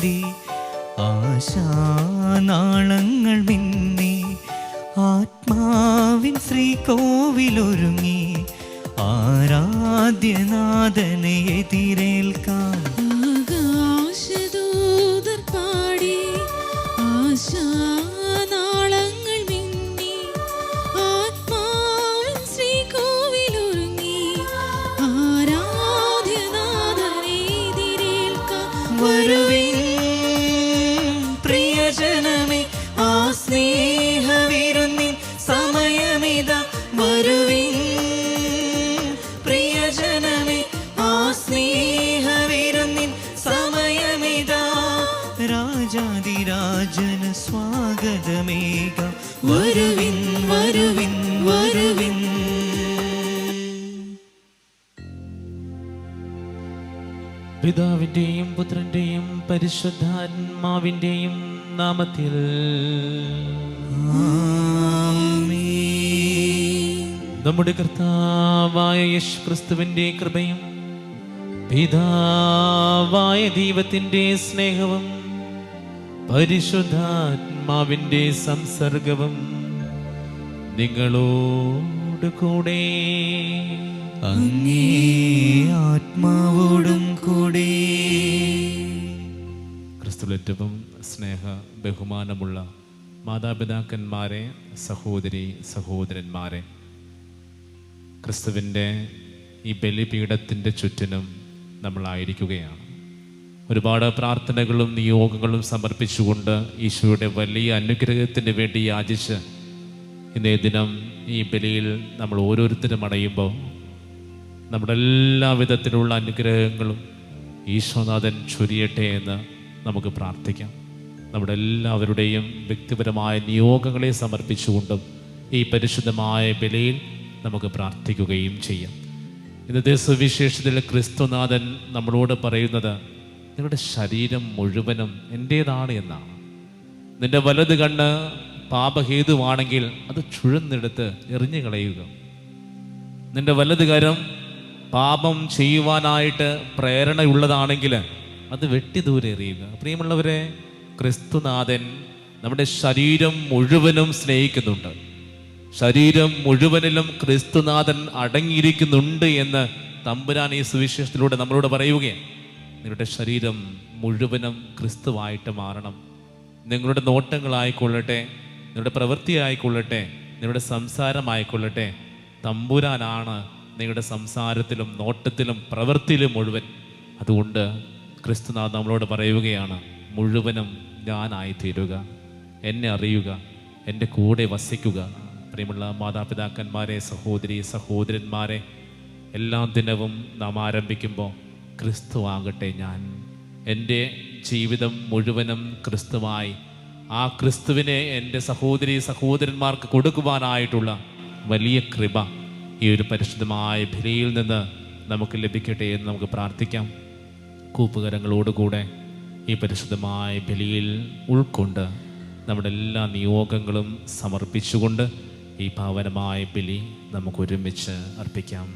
പാടി ആശാനാളങ്ങൾ മിന്നി ആത്മാവിൻ ശ്രീകോവിലൊരുങ്ങി ആരാധ്യനാഥനെ എതിരേൽക്കാൻ ആകാശദൂതർ പാടി ആശാനാളങ്ങൾ മിന്നി ആത്മാവിൻ ശ്രീകോവിലൊരുങ്ങി ആരാധ്യനാഥനെ എതിരേൽക്കാൻ വരുവിൻ പ്രിയജനമേ ആ സ്നേഹവിരുന്നിൻ സമയമിതാ വരുവിൻ പ്രിയജനമേ ആ സ്നേഹവിരുന്നിൻ സമയമിതാ രാജാതിരാജന് സ്വാഗതമേകാം വരുവിൻ വരുവിൻ വരുവിൻ. പിതാവിന്റെയും പുത്രന്റെയും പരിശുദ്ധാത്മാവിന്റെയും നാമത്തിൽ നമ്മുടെ കർത്താവായ യേശുക്രിസ്തുവിന്റെ കൃപയും പിതാവായ ദൈവത്തിന്റെ സ്നേഹവും പരിശുദ്ധാത്മാവിന്റെ സംസർഗവും നിങ്ങളോട് കൂടെ അങ്ങേ ആത്മാവോടും കൂടെ. ക്രിസ്തുവിൽ ഏറ്റവും സ്നേഹ ബഹുമാനമുള്ള മാതാപിതാക്കന്മാരെ, സഹോദരി സഹോദരന്മാരെ, ക്രിസ്തുവിൻ്റെ ഈ ബലിപീഠത്തിൻ്റെ ചുറ്റിനും നമ്മളായിരിക്കുകയാണ്. ഒരുപാട് പ്രാർത്ഥനകളും നിയോഗങ്ങളും സമർപ്പിച്ചുകൊണ്ട് ഈശോയുടെ വലിയ അനുഗ്രഹത്തിന് വേണ്ടി യാചിച്ച് ഇന്നേ ദിനം ഈ ബലിയിൽ നമ്മൾ ഓരോരുത്തരും അണയുമ്പോൾ നമ്മുടെ എല്ലാ വിധത്തിലുള്ള അനുഗ്രഹങ്ങളും ഈശോനാഥൻ ചൊരിയട്ടെ എന്ന് നമുക്ക് പ്രാർത്ഥിക്കാം. നമ്മുടെ എല്ലാവരുടെയും വ്യക്തിപരമായ നിയോഗങ്ങളെ സമർപ്പിച്ചുകൊണ്ടും ഈ പരിശുദ്ധമായ ബലിയിൽ നമുക്ക് പ്രാർത്ഥിക്കുകയും ചെയ്യാം. ഇന്നത്തെ സുവിശേഷത്തിൽ ക്രിസ്തുനാഥൻ നമ്മളോട് പറയുന്നത് നിങ്ങളുടെ ശരീരം മുഴുവനും എൻ്റേതാണ് എന്നാണ്. നിന്റെ വലത് കണ്ണ് പാപഹേതുവാണെങ്കിൽ അത് ചുഴന്നെടുത്ത് എറിഞ്ഞു കളയുക. നിന്റെ വലത് കരം പാപം ചെയ്യുവാനായിട്ട് പ്രേരണയുള്ളതാണെങ്കിൽ അത് വെട്ടി ദൂരെ എറിയുക. പ്രിയമുള്ളവരെ, ക്രിസ്തുനാഥൻ നമ്മുടെ ശരീരം മുഴുവനും സ്നേഹിക്കുന്നുണ്ട്. ശരീരം മുഴുവനിലും ക്രിസ്തുനാഥൻ അടങ്ങിയിരിക്കുന്നുണ്ട് എന്ന് തമ്പുരാൻ ഈ സുവിശേഷത്തിലൂടെ നമ്മളോട് പറയുകയാണ്. നിങ്ങളുടെ ശരീരം മുഴുവനും ക്രിസ്തുവായിട്ട് മാറണം. നിങ്ങളുടെ നോട്ടങ്ങളായിക്കൊള്ളട്ടെ, നിങ്ങളുടെ പ്രവൃത്തിയായിക്കൊള്ളട്ടെ, നിങ്ങളുടെ സംസാരമായിക്കൊള്ളട്ടെ, തമ്പുരാനാണ് നിങ്ങളുടെ സംസാരത്തിലും നോട്ടത്തിലും പ്രവൃത്തിയിലും മുഴുവൻ. അതുകൊണ്ട് ക്രിസ്തുനാഥൻ നമ്മളോട് പറയുകയാണ്, മുഴുവനും ഞാനായി തീരുക, എന്നെ അറിയുക, എൻ്റെ കൂടെ വസിക്കുക. പ്രിയമുള്ള മാതാപിതാക്കന്മാരെ, സഹോദരി സഹോദരന്മാരെ, എല്ലാ ദിനവും നാം ആരംഭിക്കുമ്പോൾ ക്രിസ്തു ആകട്ടെ ഞാൻ, എൻ്റെ ജീവിതം മുഴുവനും ക്രിസ്തുവായി ആ ക്രിസ്തുവിനെ എൻ്റെ സഹോദരി സഹോദരന്മാർക്ക് കൊടുക്കുവാനായിട്ടുള്ള വലിയ കൃപ ഈ ഒരു പരിശുദ്ധമായ ബലിയിൽ നിന്ന് നമുക്ക് ലഭിക്കട്ടെ എന്ന് നമുക്ക് പ്രാർത്ഥിക്കാം. കൂപ്പുകരങ്ങളോടുകൂടെ ഈ പരിശുദ്ധമായ ബലിയിൽ ഉൾക്കൊണ്ട് നമ്മുടെ എല്ലാ നിയോഗങ്ങളും സമർപ്പിച്ചുകൊണ്ട് ഈ പാവനമായ ബലി നമുക്ക് ഒരുമിച്ച് അർപ്പിക്കാം.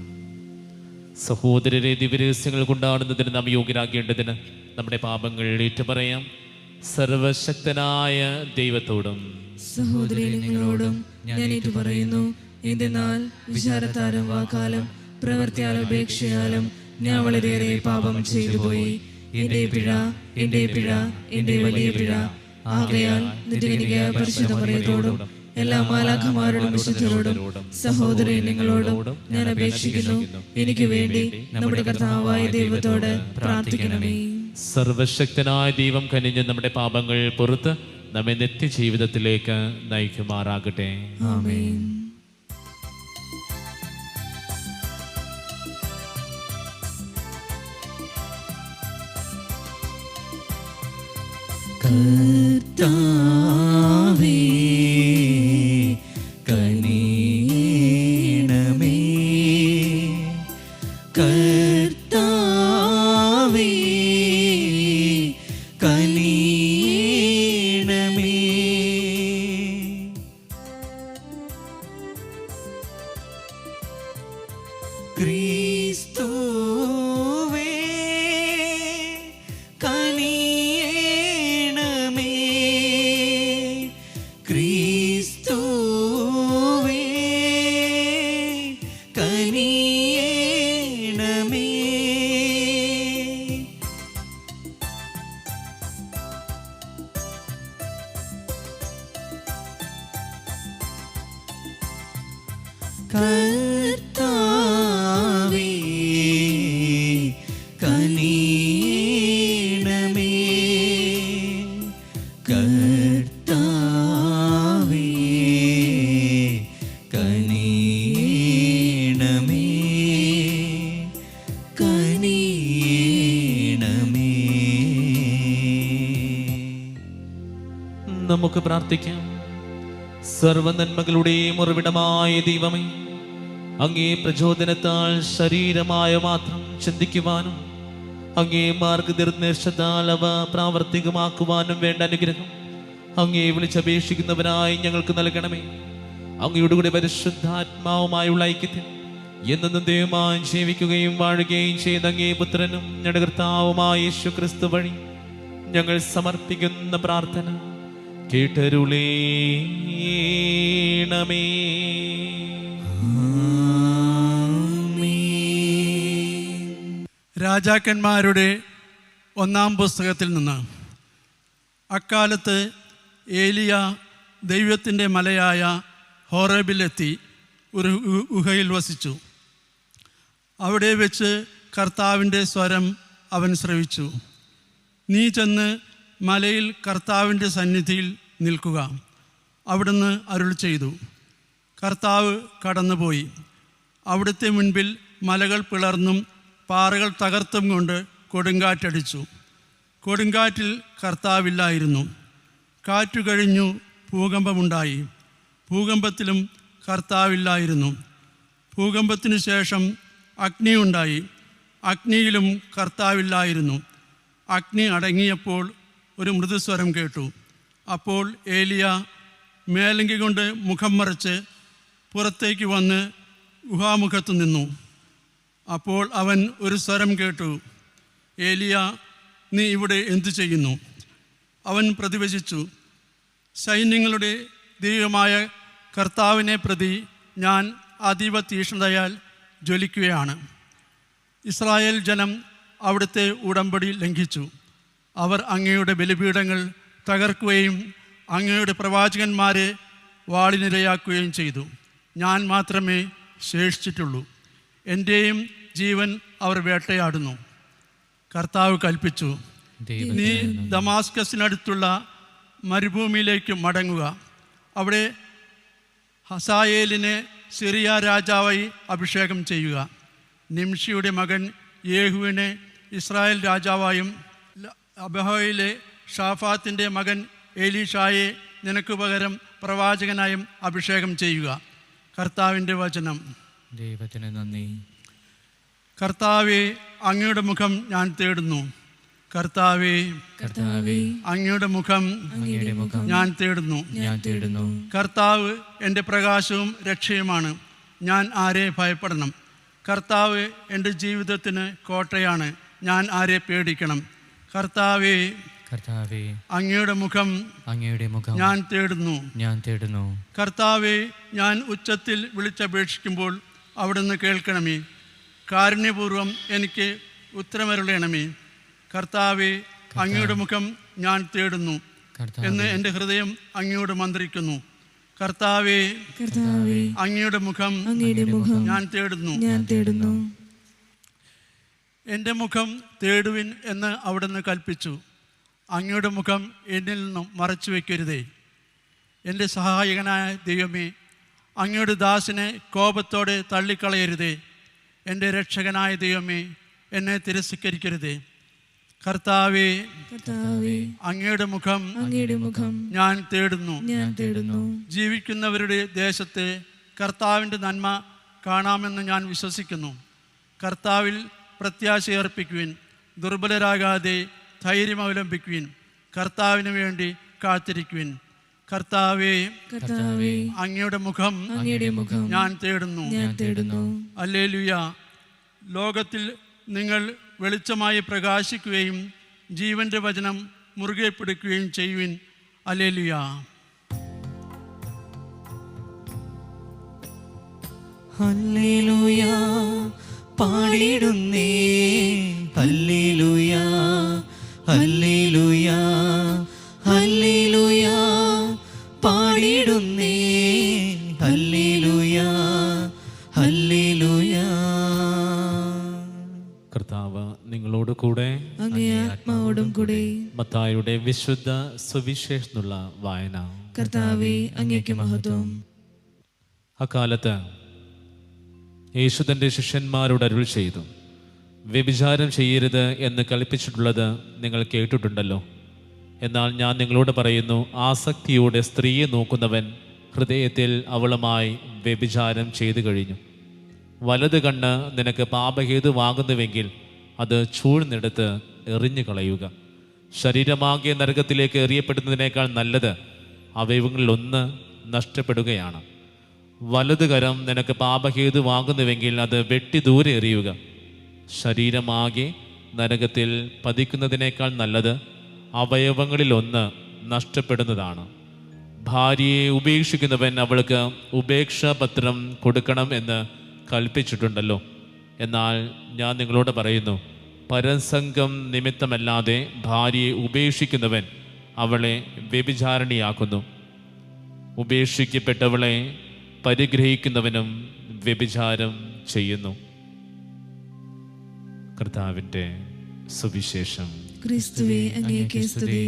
സഹോദരരെ, ദിവ്യരഹസ്യങ്ങൾ കൊണ്ടാടുന്നതിന് നാം യോഗ്യരാകേണ്ടതിന് നമ്മുടെ പാപങ്ങൾ ഏറ്റുപറയാം. സർവശക്തനായ ദൈവത്തോടും സഹോദരങ്ങളോടും ഞാൻ ഏറ്റുപറയുന്നു. എന്തെന്നാൽ വിചാരത്താലും വാക്കാലും പ്രവൃത്തിയാലും ഉപേക്ഷയാലും ഞാൻ വളരെയേറെ പാപം ചെയ്തുപോയി. എന്റെ പിഴ, എന്റെ പിഴ, എന്റെ വലിയ പിഴ. ആകയാൽ നിന്റെ പരിശുദ്ധ മറിയത്തോടും എല്ലാ മാലാഖമാരോടും വിശുദ്ധരോടും സഹോദരങ്ങളോടും ഞാൻ അപേക്ഷിക്കുന്നു, എനിക്ക് വേണ്ടി നമ്മുടെ കർത്താവായ ദൈവത്തോട് പ്രാർത്ഥിക്കണമേ. സർവശക്തനായ ദൈവം കനിഞ്ഞ് നമ്മുടെ പാപങ്ങൾ പുറത്ത് നമ്മെ നിത്യജീവിതത്തിലേക്ക് നയിക്കുമാറാകട്ടെ. ആമേൻ. കർത്താവേ കനിയണമേ, കർത്താവേ കനിയണമേ. ക്രിസ്തുവേ കനിയണമേ, കർത്താവേ കനിയണമേ, കർത്താവേ കനിയണമേ, കനിയണമേ. നമുക്ക് പ്രാർത്ഥിക്കാം. സർവനന്മകളുടെയും ഉറവിടമായ ദൈവമേ, അങ്ങേ പ്രചോദനത്താൽ ശരീരമായ മാത്രം ചിന്തിക്കുവാനും അങ്ങേ മാർഗനിർദ്ദേശത്താൽ അവ പ്രാവർത്തികമാക്കുവാനും വേണ്ട അനുഗ്രഹം അങ്ങേ വിളിച്ചപേക്ഷിക്കുന്നവരായി ഞങ്ങൾക്ക് നൽകണമേ. അങ്ങയുടെ കൂടെ പരിശുദ്ധാത്മാവുമായുള്ള ഐക്യത്തിൽ എന്നും ദൈവമായി ജീവിക്കുകയും വാഴുകയും ചെയ്ത അങ്ങേ പുത്രനും ഞങ്ങളുടെ കർത്താവുമായ യേശു ക്രിസ്തു വഴി ഞങ്ങൾ സമർപ്പിക്കുന്ന പ്രാർത്ഥന കേട്ടരുളേണമേ. രാജാക്കന്മാരുടെ 1-ാം പുസ്തകത്തിൽ നിന്ന്. അക്കാലത്ത് ഏലിയ ദൈവത്തിൻ്റെ മലയായ ഹോറേബിലെത്തി ഒരു ഗുഹയിൽ വസിച്ചു. അവിടെ വെച്ച് കർത്താവിൻ്റെ സ്വരം അവൻ ശ്രവിച്ചു. നീ ചെന്ന് മലയിൽ കർത്താവിൻ്റെ സന്നിധിയിൽ നിൽക്കുക, അവിടുന്ന് അരുൾ ചെയ്തു. കർത്താവ് കടന്നുപോയി. അവിടുത്തെ മുൻപിൽ മലകൾ പിളർന്നും പാറകൾ തകർത്തും കൊണ്ട് കൊടുങ്കാറ്റടിച്ചു. കൊടുങ്കാറ്റിൽ കർത്താവില്ലായിരുന്നു. കാറ്റു കഴിഞ്ഞു ഭൂകമ്പമുണ്ടായി. ഭൂകമ്പത്തിലും കർത്താവില്ലായിരുന്നു. ഭൂകമ്പത്തിനു ശേഷം അഗ്നിയുണ്ടായി. അഗ്നിയിലും കർത്താവില്ലായിരുന്നു. അഗ്നി അടങ്ങിയപ്പോൾ ഒരു മൃദുസ്വരം കേട്ടു. അപ്പോൾ ഏലിയ മേലങ്കി കൊണ്ട് മുഖം മറച്ച് പുറത്തേക്ക് വന്ന് ഗുഹാമുഖത്ത് നിന്നു. അപ്പോൾ അവൻ ഒരു സ്വരം കേട്ടു, ഏലിയ, നീ ഇവിടെ എന്തു ചെയ്യുന്നു? അവൻ പ്രതിവചിച്ചു, സൈന്യങ്ങളുടെ ദൈവമായ കർത്താവിനെ പ്രതി ഞാൻ അതീവ തീക്ഷ്ണതയാൽ ജ്വലിക്കുകയാണ്. ഇസ്രായേൽ ജനം അവിടുത്തെ ഉടമ്പടി ലംഘിച്ചു. അവർ അങ്ങയുടെ ബലിപീഠങ്ങൾ തകർക്കുകയും അങ്ങയുടെ പ്രവാചകന്മാരെ വാളിനിരയാക്കുകയും ചെയ്തു. ഞാൻ മാത്രമേ ശേഷിച്ചിട്ടുള്ളൂ. എൻ്റെയും ജീവൻ അവർ വേട്ടയാടുന്നു. കർത്താവ് കൽപ്പിച്ചു, നീ ദമാസ്കസിനടുത്തുള്ള മരുഭൂമിയിലേക്ക് മടങ്ങുക. അവിടെ ഹസായേലിനെ സിറിയ രാജാവായി അഭിഷേകം ചെയ്യുക. നിംഷിയുടെ മകൻ യേഹുവിനെ ഇസ്രായേൽ രാജാവായും അബഹയിലെ ഷാഫാത്തിൻ്റെ മകൻ എലീഷായെ നിനക്ക് പകരം പ്രവാചകനായും അഭിഷേകം ചെയ്യുക. കർത്താവിൻ്റെ വചനം. ദൈവത്തിന് നന്ദി. കർത്താവേ, അങ്ങയുടെ മുഖം ഞാൻ തേടുന്നു. കർത്താവേ, അങ്ങയുടെ മുഖം ഞാൻ തേടുന്നു. കർത്താവ് എൻ്റെ പ്രകാശവും രക്ഷയുമാണ്. ഞാൻ ആരെ ഭയപ്പെടണം? കർത്താവ് എൻ്റെ ജീവിതത്തിന് കോട്ടയാണ്. ഞാൻ ആരെ പേടിക്കണം? കർത്താവേ, അങ്ങയുടെ മുഖം ഞാൻ തേടുന്നു. കർത്താവേ, ഞാൻ ഉച്ചത്തിൽ വിളിച്ചപേക്ഷിക്കുമ്പോൾ അവിടുന്ന് കേൾക്കണമേ. കാരുണ്യപൂർവ്വം എനിക്ക് ഉത്തരമരുളണമേ. കർത്താവേ, അങ്ങയുടെ മുഖം ഞാൻ തേടുന്നു എന്ന് എൻ്റെ ഹൃദയം അങ്ങയോട് മന്ത്രിക്കുന്നു. കർത്താവേ, അങ്ങയുടെ മുഖം ഞാൻ തേടുന്നു. എൻ്റെ മുഖം തേടുവിൻ എന്ന് അവിടുന്ന് കൽപ്പിച്ചു. അങ്ങയുടെ മുഖം എന്നിൽ നിന്നും മറച്ചു വയ്ക്കരുതേ. എൻ്റെ സഹായകനായ ദൈവമേ, അങ്ങയുടെ ദാസനെ കോപത്തോടെ തള്ളിക്കളയരുതേ. എൻ്റെ രക്ഷകനായ ദൈവമേ, എന്നെ തിരസ്കരിക്കരുതേ. കർത്താവേ, അങ്ങയുടെ മുഖം ഞാൻ തേടുന്നു. ജീവിക്കുന്നവരുടെ ദേശത്തെ കർത്താവിൻ്റെ നന്മ കാണാമെന്ന് ഞാൻ വിശ്വസിക്കുന്നു. കർത്താവിൽ പ്രത്യാശയർപ്പിക്കുവിൻ. ദുർബലരാകാതെ ധൈര്യം അവലംബിക്കുവിൻ. കർത്താവിന് വേണ്ടി കാത്തിരിക്കുവിൻ. കർത്താവേ, അങ്ങയുടെ മുഖം ഞാൻ തേടുന്നു. ഹല്ലേലൂയ. ലോകത്തിൽ നിങ്ങൾ വെളിച്ചമായി പ്രകാശിക്കുകയും ജീവന്റെ വചനം മുറുകെ പിടിക്കുകയും ചെയ്യുവിൻ. ഹല്ലേലൂയ. ഹല്ലേലൂയ പാടിടുന്നേ. ഹല്ലേലൂയ, ഹല്ലേലൂയ, ഹല്ലേലൂയ പാടിടുന്നേ. ഹല്ലേലൂയ, വിശുദ്ധ സുവിശേഷനുള്ള വായന. കർത്താവേ, അങ്ങേക്ക് മഹത്വം. അക്കാലത്ത് യേശു തൻ്റെ ശിഷ്യന്മാരോട് അരുൾ ചെയ്തു, വ്യഭിചാരം ചെയ്യരുത് എന്ന് കൽപ്പിച്ചിട്ടുള്ളത് നിങ്ങൾ കേട്ടിട്ടുണ്ടല്ലോ. എന്നാൽ ഞാൻ നിങ്ങളോട് പറയുന്നു, ആസക്തിയോടെ സ്ത്രീയെ നോക്കുന്നവൻ ഹൃദയത്തിൽ അവളുമായി വ്യഭിചാരം ചെയ്തു കഴിഞ്ഞു. വലത് കണ്ണ് നിനക്ക് പാപഹേതുവാകുന്നുവെങ്കിൽ അത് ചൂഴ്ന്നെടുത്ത് എറിഞ്ഞു കളയുക. ശരീരമാകെ നരകത്തിലേക്ക് എറിയപ്പെടുന്നതിനേക്കാൾ നല്ലത് അവയവങ്ങളിലൊന്ന് നഷ്ടപ്പെടുകയാണ്. വലത് കരം നിനക്ക് പാപഹേതുവാകുന്നുവെങ്കിൽ അത് വെട്ടി ദൂരെ എറിയുക. ശരീരമാകെ നരകത്തിൽ പതിക്കുന്നതിനേക്കാൾ നല്ലത് അവയവങ്ങളിലൊന്ന് നഷ്ടപ്പെടുന്നതാണ്. ഭാര്യയെ ഉപേക്ഷിക്കുന്നവൻ അവൾക്ക് ഉപേക്ഷാപത്രം കൊടുക്കണം എന്ന് കൽപ്പിച്ചിട്ടുണ്ടല്ലോ. എന്നാൽ ഞാൻ നിങ്ങളോട് പറയുന്നു, പരസംഗം നിമിത്തമല്ലാതെ ഭാര്യയെ ഉപേക്ഷിക്കുന്നവൻ അവളെ വ്യഭിചാരിണിയാക്കുന്നു. ഉപേക്ഷിക്കപ്പെട്ടവളെ പരിഗ്രഹിക്കുന്നവനും വ്യഭിചാരം ചെയ്യുന്നു. കർത്താവിൻ്റെ സുവിശേഷം. ക്രിസ്തുവേ, അങ്ങേക്ക് സ്തുതി.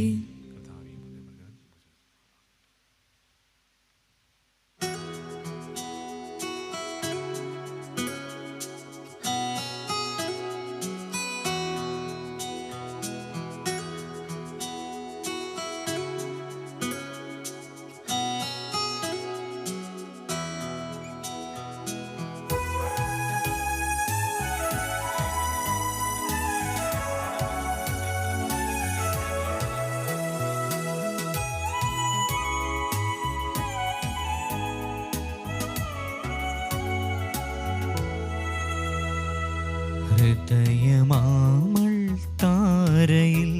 ഹൃദയമാമൾ താരയിൽ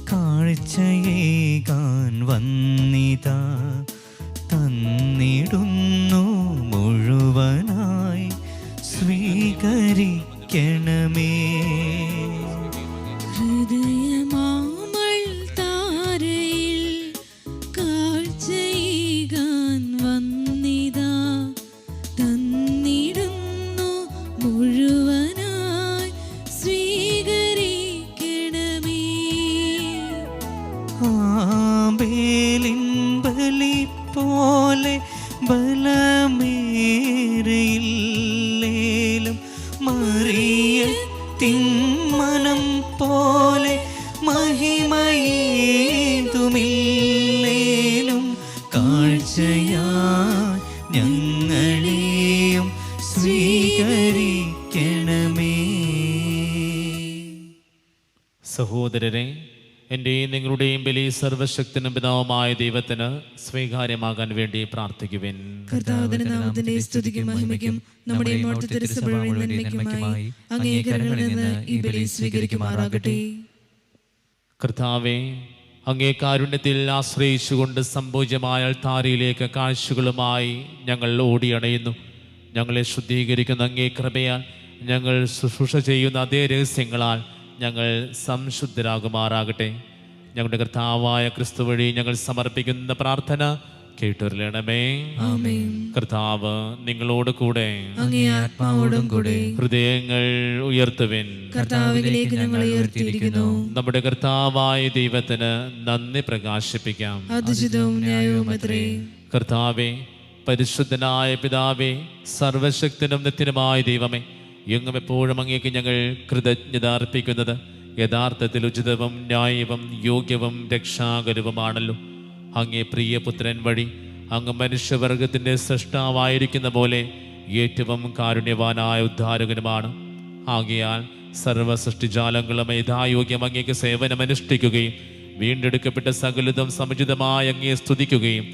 കാഴ്ചയേകാൻ വന്നിതാ, തന്നിടുന്നു മുഴുവനായി സ്വീകരിക്കണമേ. ഹൃദയമാമൾ താരയിൽ കാഴ്ചയേകാൻ വന്നിതാ, തന്നിടുന്നു മുഴുവനായി സ്വീകരിക്കണമേ. ആബേലിൻ ബലി പോലെ ബലമേറിയില്ലേലും മറിയത്തിൻ മനം പോലെ മഹിമയേതുമില്ലേലും കാഴ്ചയായി ഞങ്ങളെയും സ്വീകരിക്കണമേ. സഹോദരരെ, എൻ്റെയും നിങ്ങളുടെയും ബലി സർവശക്തനും പിതാവുമായ ദൈവത്തിന് സ്വീകാര്യമാകാൻ വേണ്ടി പ്രാർത്ഥിക്കുവിൻ. കർത്താവിന്റെ നാമത്തിന്റെ സ്തുതിക്കും മഹിമയ്ക്കും നമ്മുടെ ഇmmortal തിരുസഭയുടെ നന്മയ്ക്കുമായി അങ്ങേ കരങ്ങളിൽ നിന്ന് ഈ ബലി സ്വീകരിക്കുമാറാകട്ടെ. കർത്താവേ, അങ്ങേ കാരുണ്യത്തിൽ ആശ്രയിച്ചുകൊണ്ട് സംഭോജ്യമായ അൾത്താരയിലേക്ക് കാഴ്ചകളുമായി ഞങ്ങൾ ഓടിയണയുന്നു. ഞങ്ങളെ ശുദ്ധീകരിക്കുന്ന അങ്ങേ കൃപയാൽ ഞങ്ങൾ ശുശ്രൂഷ ചെയ്യുന്ന അതേ രഹസ്യങ്ങളാൽ ഞങ്ങൾ സംശുദ്ധരാകുമാറാകട്ടെ. ഞങ്ങളുടെ കർത്താവായ ക്രിസ്തു വഴി ഞങ്ങൾ സമർപ്പിക്കുന്ന പ്രാർത്ഥന കേട്ടുവരണമേ. ആമേൻ. കർത്താവ് നിങ്ങളോട് കൂടെ, അങ്ങേ ആത്മാവോടും കൂടെ. ഹൃദയങ്ങൾ ഉയർത്തുവിൻ. കർത്താവിലേക്ക് ഞങ്ങൾ ഉയർത്തിയിരിക്കുന്നു. നമ്മുടെ കർത്താവായ ദൈവത്തിന് നന്ദി പ്രകാശിപ്പിക്കാം. അതുചിതവും ന്യായവുമത്രേ. കർത്താവേ, പരിശുദ്ധനായ പിതാവേ, സർവശക്തനും നിത്യനുമായ ദൈവമേ, എങ്ങും എപ്പോഴും അങ്ങേക്ക് ഞങ്ങൾ കൃതജ്ഞത അർപ്പിക്കുന്നത് യഥാർത്ഥത്തിൽ ഉചിതവും ന്യായവും യോഗ്യവും രക്ഷാകരവുമാണല്ലോ. അങ്ങേ പ്രിയപുത്രൻ വഴി അങ്ങ് മനുഷ്യവർഗത്തിൻ്റെ സൃഷ്ടാവായിരിക്കുന്ന പോലെ ഏറ്റവും കാരുണ്യവാനായ ഉദ്ധാരകനുമാണ്. ആകയാൽ സർവ സൃഷ്ടിജാലങ്ങളും യഥായോഗ്യം അങ്ങേക്ക് സേവനമനുഷ്ഠിക്കുകയും വീണ്ടെടുക്കപ്പെട്ട സകലതും സമുചിതമായി അങ്ങേ സ്തുതിക്കുകയും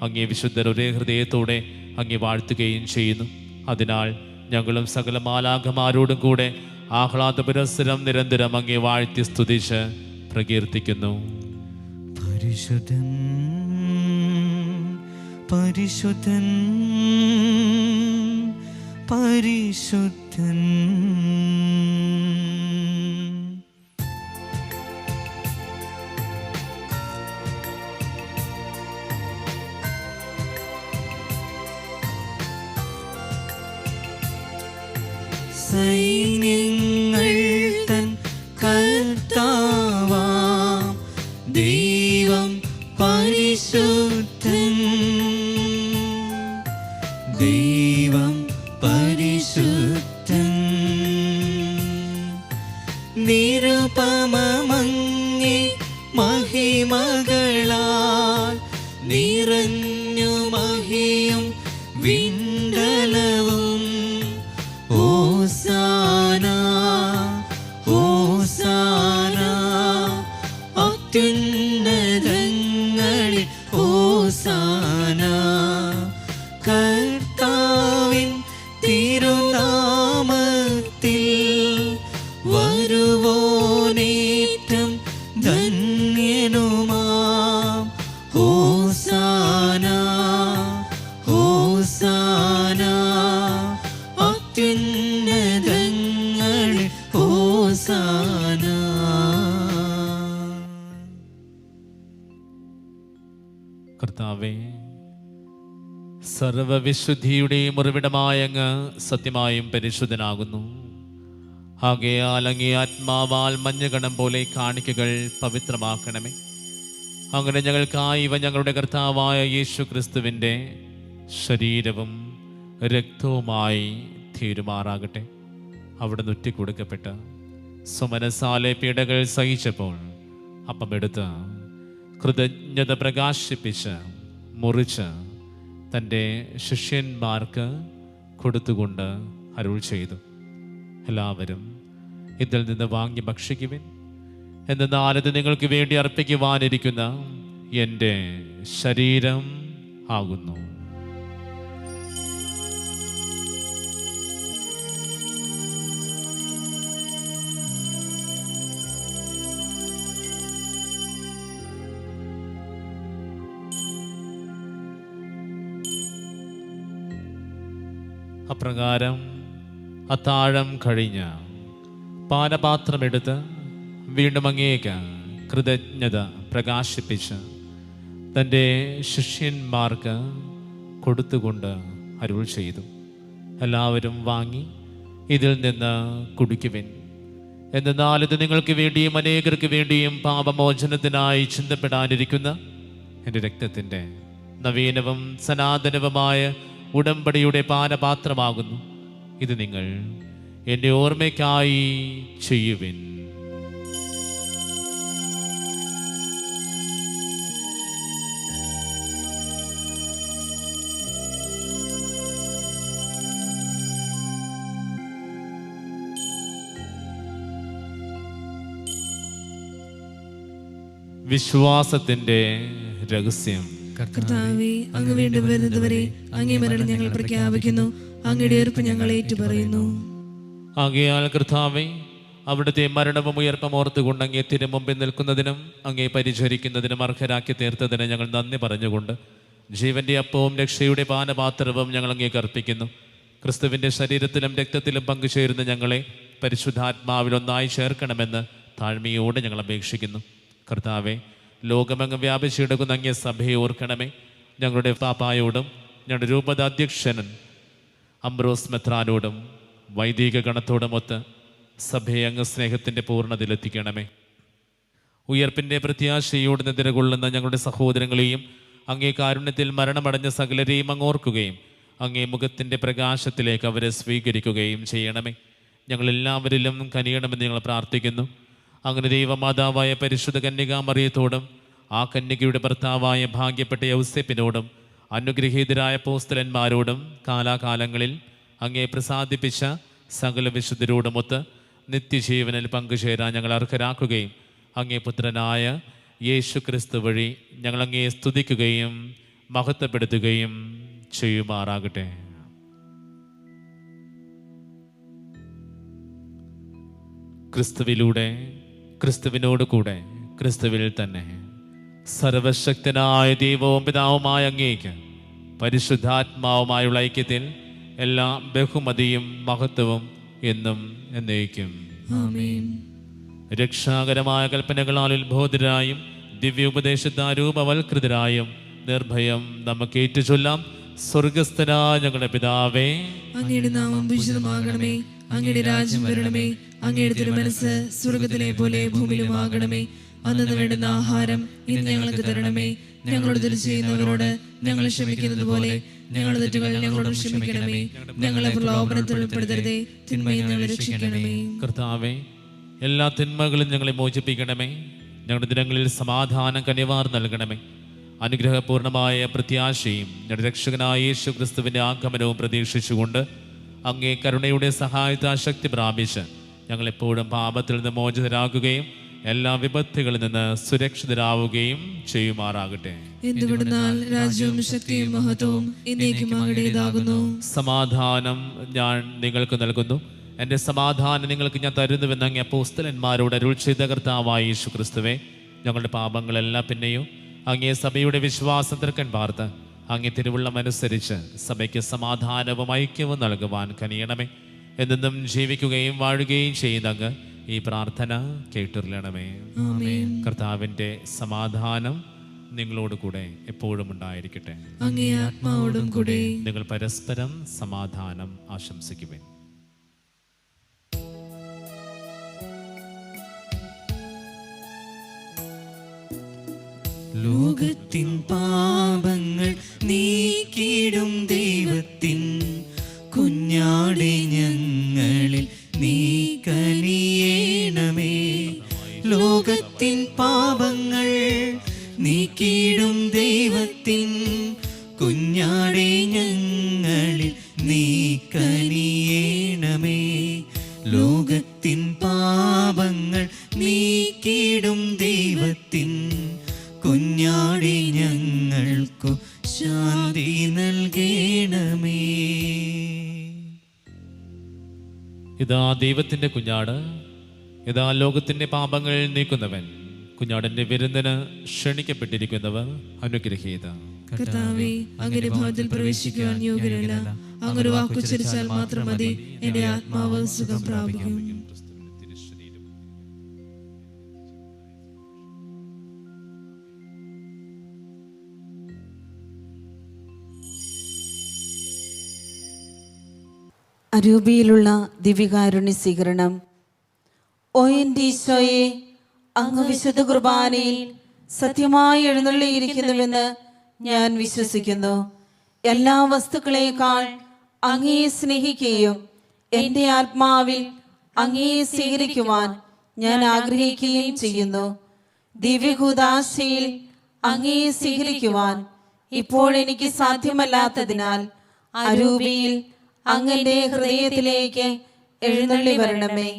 അങ്ങേ വിശുദ്ധർ ഒരേ ഹൃദയത്തോടെ അങ്ങേ വാഴ്ത്തുകയും ചെയ്യുന്നു. അതിനാൽ ഞങ്ങളും സകല മാലാഖമാരോടും കൂടെ ആഹ്ലാദ പുരസ്സരം നിരന്തരം അങ്ങേ വാഴ്ത്തി സ്തുതിച്ച് പ്രകീർത്തിക്കുന്നു. പരിശുദ്ധൻ പരിശുദ്ധൻ പരിശുദ്ധൻ. സൈന്യങ്ങൾ തൻ കർത്താവാം ദൈവം പരിശുദ്ധൻ ദൈവം പരിശുദ്ധൻ നിരുപമമങ്ങേ മഹിമകളാൽ നിറഞ്ഞു മഹിയും വിണ്ടലവും ഓസാന ഓസാന അത്യുന്നതങ്ങളിൽ ഓസാന കർത്താവിൻ തിരുനാമത്തിൽ വരുവോനേറ്റം ധന്യനുമാം ഓസാന ഓസാന അത്യുന്നതങ്ങളിൽ ഓസാന. കർത്താവേ, സർവവിശുദ്ധിയുടെയും ഉറവിടമായ അങ്ങ് സത്യമായും പരിശുദ്ധനാകുന്നു. ആകയാൽ അങ്ങേ ആത്മാവാൽ മഞ്ഞകണം പോലെ കാണിക്കകൾ പവിത്രമാക്കണമേ. അങ്ങനെ ഞങ്ങൾക്കായി ഇവ ഞങ്ങളുടെ കർത്താവായ യേശു ക്രിസ്തുവിൻ്റെ ശരീരവും രക്തവുമായി തീരുമാറാകട്ടെ. അവിടെ നുറ്റിക്കൊടുക്കപ്പെട്ട സുമനസാലെ പീഡകൾ സഹിച്ചപ്പോൾ അപ്പമെടുത്ത് കൃതജ്ഞത പ്രകാശിപ്പിച്ച് മുറിച്ച് തൻ്റെ ശിഷ്യന്മാർക്ക് കൊടുത്തുകൊണ്ട് അരുൾ ചെയ്തു, എല്ലാവരും ഇതിൽ നിന്ന് വാങ്ങി ഭക്ഷിക്കുവിൻ. എന്നാൽ ഇത് നിങ്ങൾക്ക് വേണ്ടി അർപ്പിക്കുവാനിരിക്കുന്ന എൻ്റെ ശരീരം ആകുന്നു. അപ്രകാരം അത്താഴം കഴിഞ്ഞ് പാനപാത്രമെടുത്ത് വീണ്ടും അങ്ങേക്ക് കൃതജ്ഞത പ്രകാശിപ്പിച്ച് തൻ്റെ ശിഷ്യന്മാർക്ക് കൊടുത്തുകൊണ്ട് അരുൾ ചെയ്തു, എല്ലാവരും വാങ്ങി ഇതിൽ നിന്ന് കുടിക്കുവിൻ. എന്നാൽ ഇത് നിങ്ങൾക്ക് വേണ്ടിയും അനേകർക്ക് വേണ്ടിയും പാപമോചനത്തിനായി ചിന്തപ്പെടാനിരിക്കുന്ന എൻ്റെ രക്തത്തിൻ്റെ നവീനവും സനാതനവുമായ ഉടമ്പടിയുടെ പാനപാത്രമാകുന്നു. ഇത് നിങ്ങൾ എൻ്റെ ഓർമ്മയ്ക്കായി ചെയ്യുവിൻ. വിശ്വാസത്തിൻ്റെ രഹസ്യം. കർത്താവേ, അങ്ങ് വീണ്ടും വരുന്നതുവരെ അങ്ങേ മരണം ഞങ്ങൾ പ്രഖ്യാപിക്കുന്നു, അങ്ങയുടെ ഉയർപ്പ് ഞങ്ങൾ ഏറ്റുപറയുന്നു. ആകയാൽ കർത്താവേ, അവിടുത്തെ മരണവും ഉയർപ്പും ഓർത്തുകൊണ്ട് അങ്ങേ തിരുമുമ്പിൽ നിൽക്കുന്നതിനും അങ്ങേ പരിചരിക്കുന്നതിനും അർഹരാക്കി തീർത്തതിന് ഞങ്ങൾ നന്ദി പറഞ്ഞുകൊണ്ട് ജീവന്റെ അപ്പവും രക്ഷയുടെ പാനപാത്രവും ഞങ്ങൾ അങ്ങേക്ക് അർപ്പിക്കുന്നു. ക്രിസ്തുവിൻ്റെ ശരീരത്തിലും രക്തത്തിലും പങ്കുചേരുന്ന ഞങ്ങളെ പരിശുദ്ധാത്മാവിൽ ഒന്നായി ചേർക്കണമെന്ന് താഴ്മയോടെ ഞങ്ങൾ അപേക്ഷിക്കുന്നു. കർത്താവെ, ലോകമങ്ങ് വ്യാപിച്ചെടുക്കുന്ന അങ്ങേ സഭയെ ഓർക്കണമേ. ഞങ്ങളുടെ പാപ്പായോടും ഞങ്ങളുടെ രൂപത അധ്യക്ഷനും അംബ്രോസ് മെത്രാനോടും വൈദിക ഗണത്തോടുമൊത്ത് സഭയെ അങ്ങ് സ്നേഹത്തിൻ്റെ പൂർണ്ണതയിലെത്തിക്കണമേ. ഉയർപ്പിൻ്റെ പ്രത്യാശയോട് നിരകൊള്ളുന്ന ഞങ്ങളുടെ സഹോദരങ്ങളെയും അങ്ങേ കാരുണ്യത്തിൽ മരണമടഞ്ഞ സകലരെയും അങ്ങോർക്കുകയും അങ്ങേ മുഖത്തിൻ്റെ പ്രകാശത്തിലേക്ക് അവരെ സ്വീകരിക്കുകയും ചെയ്യണമേ. ഞങ്ങളെല്ലാവരിലും കനിയണമെന്ന് ഞങ്ങൾ പ്രാർത്ഥിക്കുന്നു. അങ്ങനെ ദൈവമാതാവായ പരിശുദ്ധ കന്യകാമറിയത്തോടും ആ കന്യകയുടെ ഭർത്താവായ ഭാഗ്യപ്പെട്ട യൗസേപ്പിനോടും അനുഗ്രഹീതരായ അപ്പോസ്തലന്മാരോടും കാലാകാലങ്ങളിൽ അങ്ങേ പ്രസാദിപ്പിച്ച സകല വിശുദ്ധരോടുമൊത്ത് നിത്യജീവനിൽ പങ്കുചേരാൻ ഞങ്ങൾ അർഹരാക്കുകയും അങ്ങേ പുത്രനായ യേശു ക്രിസ്തു വഴി ഞങ്ങൾ അങ്ങേ സ്തുതിക്കുകയും മഹത്വപ്പെടുത്തുകയും ചെയ്യുമാറാകട്ടെ. ക്രിസ്തുവിലൂടെ, ക്രിസ്തുവിനോട് കൂടെ, ക്രിസ്തുവിൽ തന്നെ സർവശക്തനായ ദൈവവും പിതാവുമായ അങ്ങേക്ക് പരിശുദ്ധാത്മാവുമായുള്ള ഐക്യത്തിൽ എല്ലാ ബഹുമതിയും മഹത്വവും എന്നും എന്നേക്കും ആമേൻ. രക്ഷാകരമായ കൽപ്പനകളാൽ ഉത്ബോധരായും ദിവ്യോപദേശത്താൽ രൂപവൽകൃതരായും നിർഭയം നമുക്ക് ഏറ്റുചൊല്ലാം. സ്വർഗസ്ഥനായ ഞങ്ങളുടെ പിതാവേ, അങ്ങയുടെ നാമം വിശുദ്ധമാകണമേ, അങ്ങയുടെ രാജ്യം വരണമേ, അങ്ങയുടെ തിരുമനസ് സ്വർഗത്തിലെ പോലെ ഭൂമിയിലുമാകണമേ. അന്നു വേണ്ടുന്ന ആഹാരം ഇന്ന് ഞങ്ങൾക്ക് തരണമേ. ഞങ്ങളോട് തെറ്റ് ചെയ്യുന്നവരോട് ഞങ്ങൾ ക്ഷമിക്കുന്നത് പോലെ ഞങ്ങളുടെ തെറ്റുകൾ ഞങ്ങളോട് ക്ഷമിക്കണമേ. ഞങ്ങളെ പ്രലോഭനത്തിൽ ഉൾപ്പെടുത്തരുതേ, തിന്മയിൽ നിന്ന് ഞങ്ങളെ രക്ഷിക്കണമേ. കർത്താവേ, എല്ലാ തിന്മകളും ഞങ്ങളെ മോചിപ്പിക്കണമേ. ഞങ്ങളുടെ ദിനങ്ങളിൽ സമാധാനം കനിവാർ നൽകണമേ. അനുഗ്രഹപൂർണമായ പ്രത്യാശയും ഞങ്ങളുടെ രക്ഷകനായ യേശു ക്രിസ്തുവിൻ്റെ ആഗമനവും പ്രതീക്ഷിച്ചുകൊണ്ട് അങ്ങേ കരുണയുടെ സഹായത്താൽ ശക്തി പ്രാപിച്ച് ഞങ്ങളെപ്പോഴും പാപത്തിൽ നിന്ന് മോചിതരാകുകയും എല്ലാ വിപത്തുകളിൽ നിന്ന് സുരക്ഷിതരാവുകയും ചെയ്യുമാറാകട്ടെ. എന്തുകൊണ്ടെന്നാൽ രാജ്യവും ശക്തിയും മഹത്വവും എന്നേക്കും അങ്ങയുടേതാകുന്നു. സമാധാനം ഞാൻ നിങ്ങൾക്ക് നൽകുന്നു, എൻ്റെ സമാധാനം നിങ്ങൾക്ക് ഞാൻ തരുന്നുവെന്ന് അങ്ങേ അപ്പോസ്തലന്മാരോട് അരുൾ ചെയ്ത കർത്താവായ യേശു ക്രിസ്തുവേ, ഞങ്ങളുടെ പാപങ്ങളെല്ലാം പിന്നെയും അങ്ങേ സഭയുടെ വിശ്വാസം തൃക്കൻ പാർത്ത് അങ്ങേ തിരുവുള്ളമനുസരിച്ച് സഭയ്ക്ക് സമാധാനവും ഐക്യവും നൽകുവാൻ കനിയണമേ. എന്നെന്നും ജീവിക്കുകയും വാഴുകയും ചെയ്യുന്ന അങ്ങ് ഈ പ്രാർത്ഥന കേട്ടുള്ളണമേ. കർത്താവിൻ്റെ സമാധാനം നിങ്ങളോട് കൂടെ എപ്പോഴും ഉണ്ടായിരിക്കട്ടെ. അങ്ങേ ആത്മാവോടും കൂടെ. നിങ്ങൾ പരസ്പരം സമാധാനം ആശംസിക്കുവിൻ. ലോകത്തിൻ പാപങ്ങൾ നീക്കിടും ദൈവത്തിൻ കുഞ്ഞാടെ ഞങ്ങളിൽ നീ കനിയേണമേ. ലോകത്തിൻ പാപങ്ങൾ നീക്കിടും ദൈവത്തിൻ കുഞ്ഞാടെ ഞങ്ങളിൽ നീ കനിയേണമേ. ലോകത്തിൻ പാപങ്ങൾ നീക്കിടും ദൈവത്തിൻ കുഞ്ഞാടി ഞങ്ങൾക്കു ശാന്തി നൽകണമേ. ഇതാ ദൈവത്തിൻ്റെ കുഞ്ഞാട്, ഇതാ ലോകത്തിൻ്റെ പാപങ്ങൾ നീക്കുന്നവൻ. കുഞ്ഞാടിൻ്റെ വിരുന്നിന് ക്ഷണിക്കപ്പെട്ടിരിക്കുന്നവർ അനുഗ്രഹീത. കർത്താവേ, അങ്ങയുടെ ഭവനത്തിൽ പ്രവേശിക്കുവാൻ യോഗ്യരല്ല. അങ്ങൊരു വാക്കുച്ചരിച്ചാൽ മാത്രം മതി, എന്റെ ആത്മാവ് സുഖം പ്രാപിക്കും. അരൂപിയിലുള്ള ദിവ്യകാരുണ്യ സ്വീകരണം. ഓ എൻ്റെ ഈശോയെ, അങ്ങ് വിശുദ്ധ കുർബാനയിൽ സത്യമായി എഴുന്നള്ളിയിരിക്കുന്നുവെന്ന് ഞാൻ വിശ്വസിക്കുന്നു. എല്ലാ വസ്തുക്കളേക്കാൾ അങ്ങയെ സ്നേഹിക്കുകയും എൻ്റെ ആത്മാവിൽ അങ്ങയെ സ്വീകരിക്കുവാൻ ഞാൻ ആഗ്രഹിക്കുകയും ചെയ്യുന്നു. ദിവ്യകൂദാശയിൽ അങ്ങയെ സ്വീകരിക്കുവാൻ ഇപ്പോൾ എനിക്ക് സാധ്യമല്ലാത്തതിനാൽ അരൂപിയിൽ അങ്ങന്റെ ഹൃദയത്തിലേക്ക് എഴുന്നള്ളി വരണമേ.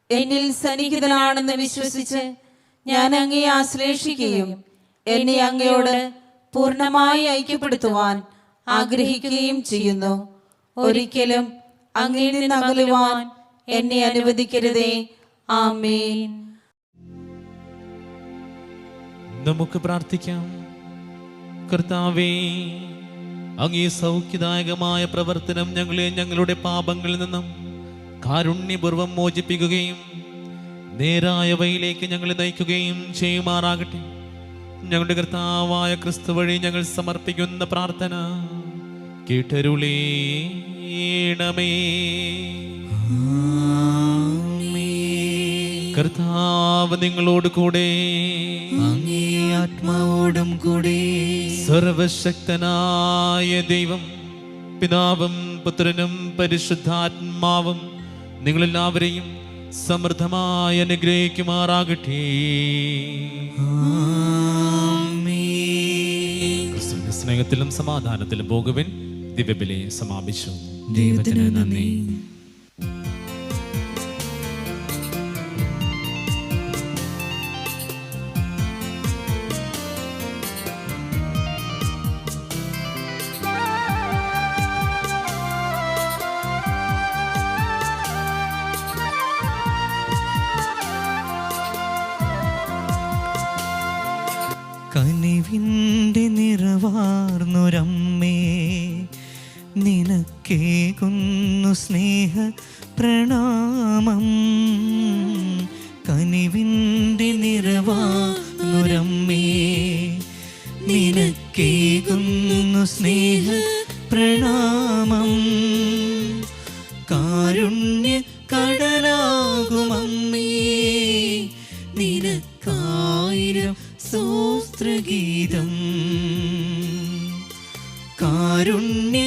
എന്നിൽ സന്നിഹിതനാണെന്ന് വിശ്വസിച്ച് ഞാൻ അങ്ങയെ ആശ്ലേഷിക്കുകയും എന്നെ അങ്ങയോട് പൂർണ്ണമായി ഐക്യപ്പെടുത്തുവാൻ ആഗ്രഹിക്കുകയും ചെയ്യുന്നു. ഒരിക്കലും അങ്ങയിൽ നിന്ന് അകലുവാൻ എന്നെ അനുവദിക്കരുതേ. ആമേൻ. നമുക്ക് പ്രാർത്ഥിക്കാം. കർത്താവേ, അങ്ങേ സൗഖ്യദായകമായ പ്രവർത്തനം ഞങ്ങളെ ഞങ്ങളുടെ പാപങ്ങളിൽ നിന്നും കാരുണ്യപൂർവ്വം മോചിപ്പിക്കുകയും നേരായ വഴിയിലേക്ക് ഞങ്ങളെ നയിക്കുകയും ചെയ്യുമാറാകട്ടെ. ഞങ്ങളുടെ കർത്താവായ ക്രിസ്തു വഴി ഞങ്ങൾ സമർപ്പിക്കുന്ന പ്രാർത്ഥന കേട്ടരുളേണമേ. കർത്താവ് നിങ്ങളോട് കൂടെ, അങ്ങേ ആത്മാവോടും കൂടെ. സർവശക്തനായ ദൈവം പിതാവും പുത്രനും പരിശുദ്ധാത്മാവും നിങ്ങളെല്ലാവരെയും സമൃദ്ധമായി അനുഗ്രഹിക്കുമാറാകട്ടെ. ക്രിസ്തുവിന്റെ സ്നേഹത്തിലും സമാധാനത്തിലും പോകുവിൻ. ദിവ്യബലി സമാപിച്ചു. ദൈവത്തിന് നന്ദി. കനിവിൻ്റെ നിറവാർന്നൊരമ്മേ, നിനക്കേകുന്നു സ്നേഹ പ്രണാമം. കനിവിൻ്റെ നിറവാർന്നൊരമ്മേ, നിനക്കേകുന്നു സ്നേഹ പ്രണാമം. കാരുണ്യ കടലാകുമമ്മേ, നിനക്കായിരം സ്തോത്രഗീതം. കാരുണ്യ